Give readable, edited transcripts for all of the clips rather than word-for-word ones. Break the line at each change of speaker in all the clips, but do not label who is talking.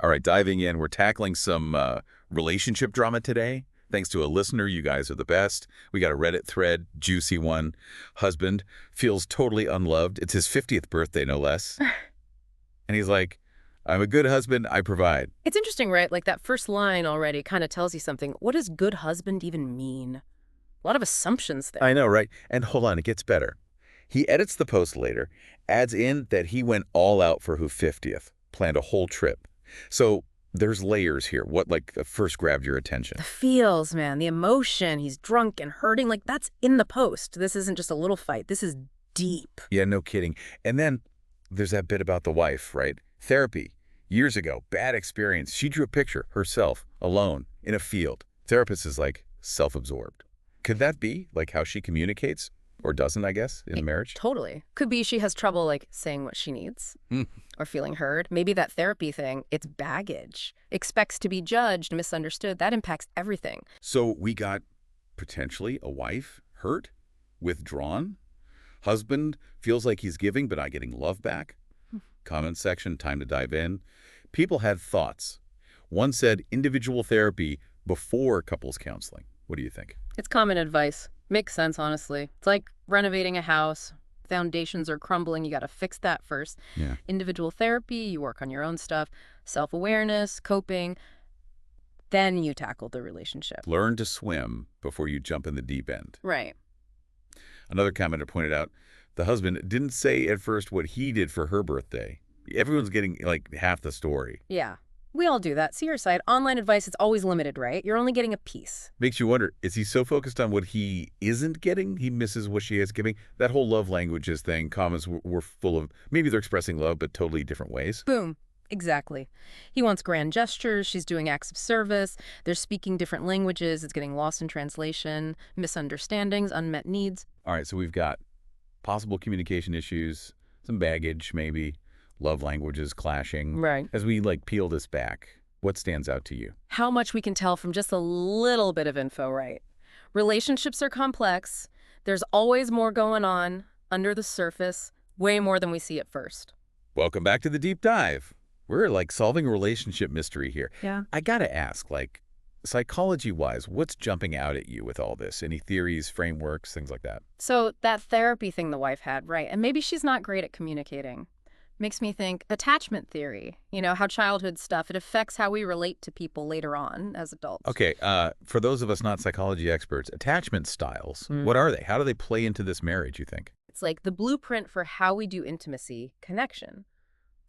All right, diving in, we're tackling some relationship drama today. Thanks to a listener, you guys are the best. We got a Reddit thread, juicy one. Husband feels totally unloved. It's his 50th birthday, no less. And he's like, I'm a good husband, I provide.
It's interesting, right? Like that first line already kind of tells you something. What does good husband even mean? A lot of assumptions there.
I know, right? And hold on, it gets better. He edits the post later, adds in that he went all out for her 50th, planned a whole trip. So there's layers here. What, like, first grabbed your attention?
The feels, man, the emotion. He's drunk and hurting. Like that's in the post. This isn't just a little fight. This is deep.
Yeah, no kidding. And then there's that bit about the wife, right? Therapy. Years ago, bad experience. She drew a picture, herself, alone, in a field. Therapist is like self-absorbed. Could that be like how she communicates? Or doesn't, I guess, in a marriage?
Totally. Could be she has trouble like saying what she needs or feeling heard. Maybe that therapy thing, it's baggage. Expects to be judged, misunderstood. That impacts everything.
So we got potentially a wife hurt, withdrawn. Husband feels like he's giving but not getting love back. Comment section, time to dive in. People had thoughts. One said individual therapy before couples counseling. What do you think?
It's common advice. Makes sense, honestly. It's like renovating a house. Foundations are crumbling. You got to fix that first.
Yeah.
Individual therapy, you work on your own stuff. Self-awareness, coping. Then you tackle the relationship.
Learn to swim before you jump in the deep end.
Right.
Another commenter pointed out the husband didn't say at first what he did for her birthday. Everyone's getting like half the story.
Yeah. We all do that. See your side. Online advice, it's always limited, right? You're only getting a piece.
Makes you wonder, is he so focused on what he isn't getting, he misses what she is giving? That whole love languages thing, comments were full of, maybe they're expressing love, but totally different ways.
Boom. Exactly. He wants grand gestures. She's doing acts of service. They're speaking different languages. It's getting lost in translation, misunderstandings, unmet needs.
All right, so we've got possible communication issues, some baggage maybe, love languages clashing.
Right.
As we like peel this back, what stands out to you?
How much we can tell from just a little bit of info, right? Relationships are complex. There's always more going on under the surface, way more than we see at first.
Welcome back to the deep dive. We're like solving a relationship mystery here.
Yeah.
I gotta ask, like, psychology-wise, what's jumping out at you with all this? Any theories, frameworks, things like that?
So that therapy thing the wife had, right? And maybe she's not great at communicating. Makes me think attachment theory, you know, how childhood stuff, it affects how we relate to people later on as adults.
Okay, for those of us not psychology experts, attachment styles, what are they? How do they play into this marriage, you think?
It's like the blueprint for how we do intimacy, connection.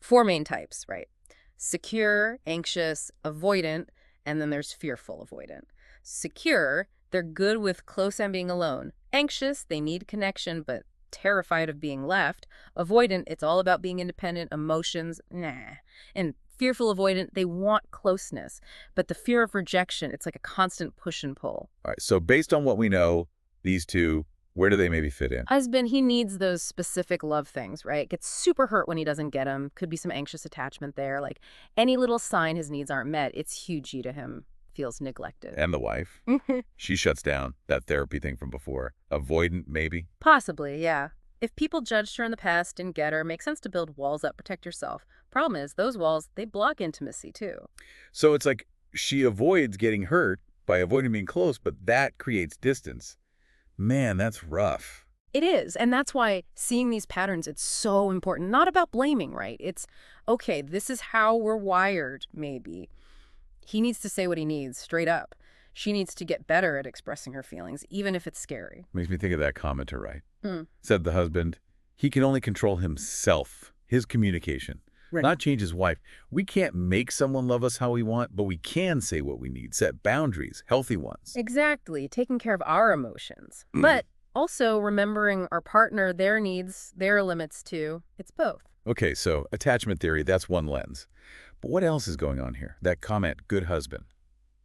4 main types, right? Secure, anxious, avoidant, and then there's fearful avoidant. Secure, they're good with close and being alone. Anxious, they need connection, but terrified of being left. Avoidant, it's all about being independent, emotions, nah. And fearful avoidant, they want closeness, but the fear of rejection, it's like a constant push and pull.
All right, so based on what we know, these two, where do they maybe fit in?
Husband, he needs those specific love things, right? Gets super hurt when he doesn't get them. Could be some anxious attachment there. Like any little sign his needs aren't met, it's huge to him. Feels neglected.
And the wife. She shuts down. That therapy thing from before. Avoidant, maybe?
Possibly, yeah. If people judged her in the past, didn't get her, makes sense to build walls up, protect yourself. Problem is, those walls, they block intimacy, too.
So it's like she avoids getting hurt by avoiding being close, but that creates distance. Man, that's rough.
It is, and that's why seeing these patterns, it's so important. Not about blaming, right? It's, okay, this is how we're wired, maybe. He needs to say what he needs, straight up. She needs to get better at expressing her feelings, even if it's scary.
Makes me think of that commenter, right? Said the husband, he can only control himself, his communication, not change his wife. We can't make someone love us how we want, but we can say what we need, set boundaries, healthy ones.
Exactly, taking care of our emotions. But also remembering our partner, their needs, their limits too. It's both.
Okay, so attachment theory, that's one lens. But what else is going on here? That comment, good husband,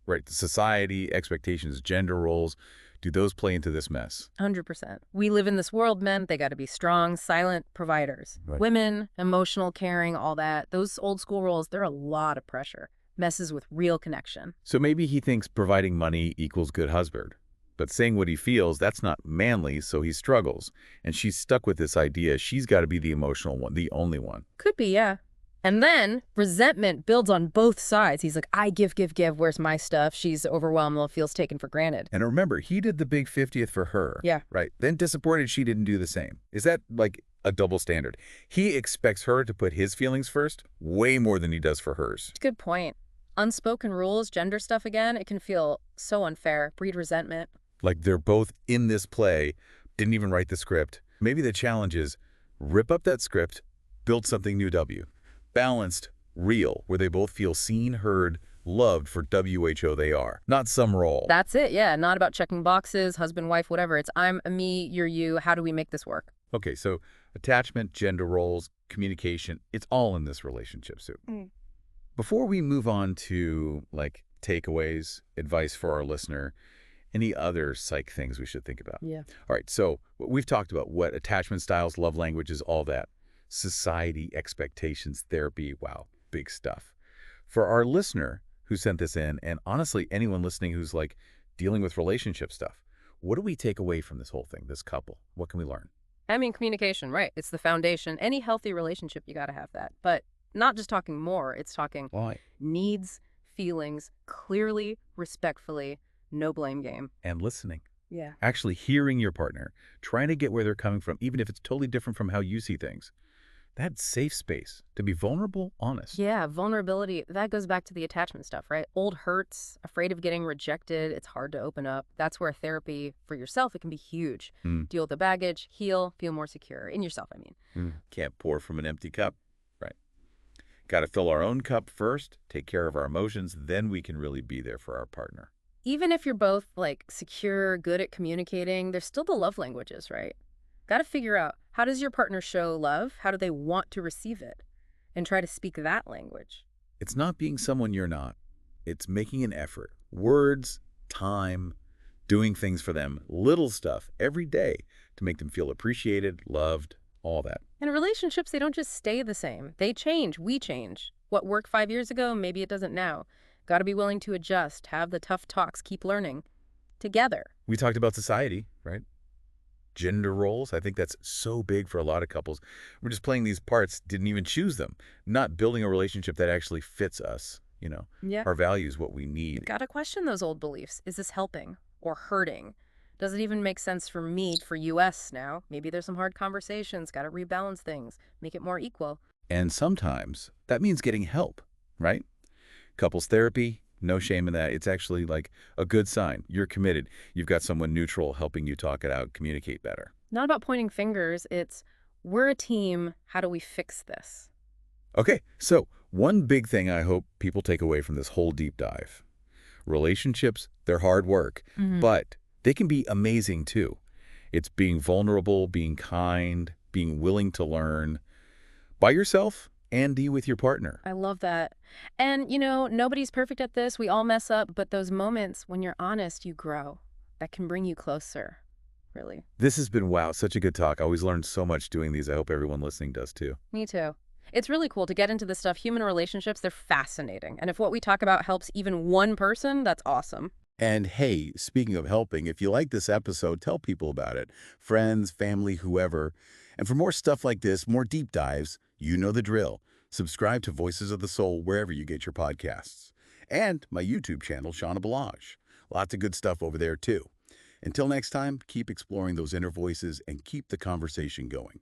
right? Society, expectations, gender roles, do those play into this mess?
100%. We live in this world, men, they got to be strong, silent providers.
Right.
Women, emotional, caring, all that. Those old school roles, they're a lot of pressure. Messes with real connection.
So maybe he thinks providing money equals good husband. But saying what he feels, that's not manly, so he struggles. And she's stuck with this idea she's got to be the emotional one, the only one.
Could be, yeah. And then resentment builds on both sides. He's like, I give, give, give. Where's my stuff? She's overwhelmed and feels taken for granted.
And remember, he did the big 50th for her.
Yeah.
Right? Then disappointed she didn't do the same. Is that like a double standard? He expects her to put his feelings first way more than he does for hers.
Good point. Unspoken rules, gender stuff again, it can feel so unfair, breed resentment.
Like they're both in this play, didn't even write the script. Maybe the challenge is rip up that script, build something new W. Balanced, real, where they both feel seen, heard, loved for WHO they are, not some role.
That's it, yeah. Not about checking boxes, husband, wife, whatever. It's I'm a me, you're you. How do we make this work?
Okay, so attachment, gender roles, communication, it's all in this relationship soup. Before we move on to like takeaways, advice for our listener, any other psych things we should think about?
Yeah.
All right, so we've talked about what attachment styles, love languages, all that. Society, expectations, therapy, wow, big stuff. For our listener who sent this in, and honestly, anyone listening who's like dealing with relationship stuff, what do we take away from this whole thing, this couple? What can we learn?
I mean, communication, right? It's the foundation. Any healthy relationship, you got to have that. But not just talking more, it's talking
Why?
needs, feelings, clearly, respectfully, no blame game.
And listening.
Yeah.
Actually hearing your partner, trying to get where they're coming from, even if it's totally different from how you see things. That safe space to be vulnerable, honest.
Yeah, vulnerability, that goes back to the attachment stuff, right? Old hurts, afraid of getting rejected, it's hard to open up. That's where therapy for yourself, it can be huge. Deal with the baggage, heal, feel more secure. In yourself, I mean.
Can't pour from an empty cup. Right. Got to fill our own cup first, take care of our emotions, then we can really be there for our partner.
Even if you're both, like, secure, good at communicating, there's still the love languages, right? Got to figure out, how does your partner show love? How do they want to receive it? And try to speak that language.
It's not being someone you're not. It's making an effort. Words, time, doing things for them, little stuff every day to make them feel appreciated, loved, all that.
And relationships, they don't just stay the same. They change. We change. What worked 5 years ago, maybe it doesn't now. Got to be willing to adjust, have the tough talks, keep learning. Together.
We talked about society, right? Gender roles. I think that's so big for a lot of couples. We're just playing these parts, didn't even choose them. Not building a relationship that actually fits us,
Yeah.
our values, what we need.
Got to question those old beliefs. Is this helping or hurting? Does it even make sense for me, for US now? Maybe there's some hard conversations. Got to rebalance things, make it more equal.
And sometimes that means getting help, right? Couples therapy, no shame in that. It's actually like a good sign. You're committed. You've got someone neutral helping you talk it out, communicate better.
Not about pointing fingers. It's, we're a team. How do we fix this?
Okay, so one big thing I hope people take away from this whole deep dive. Relationships, they're hard work, but they can be amazing too. It's being vulnerable, being kind, being willing to learn by yourself and with your partner.
I love that. And, nobody's perfect at this. We all mess up. But those moments when you're honest, you grow. That can bring you closer, really.
This has been, wow, such a good talk. I always learned so much doing these. I hope everyone listening does too.
Me too. It's really cool to get into this stuff. Human relationships, they're fascinating. And if what we talk about helps even one person, that's awesome.
And hey, speaking of helping, if you like this episode, tell people about it. Friends, family, whoever. And for more stuff like this, more deep dives, you know the drill. Subscribe to Voices of the Soul wherever you get your podcasts. And my YouTube channel, Shauna Balaj. Lots of good stuff over there too. Until next time, keep exploring those inner voices and keep the conversation going.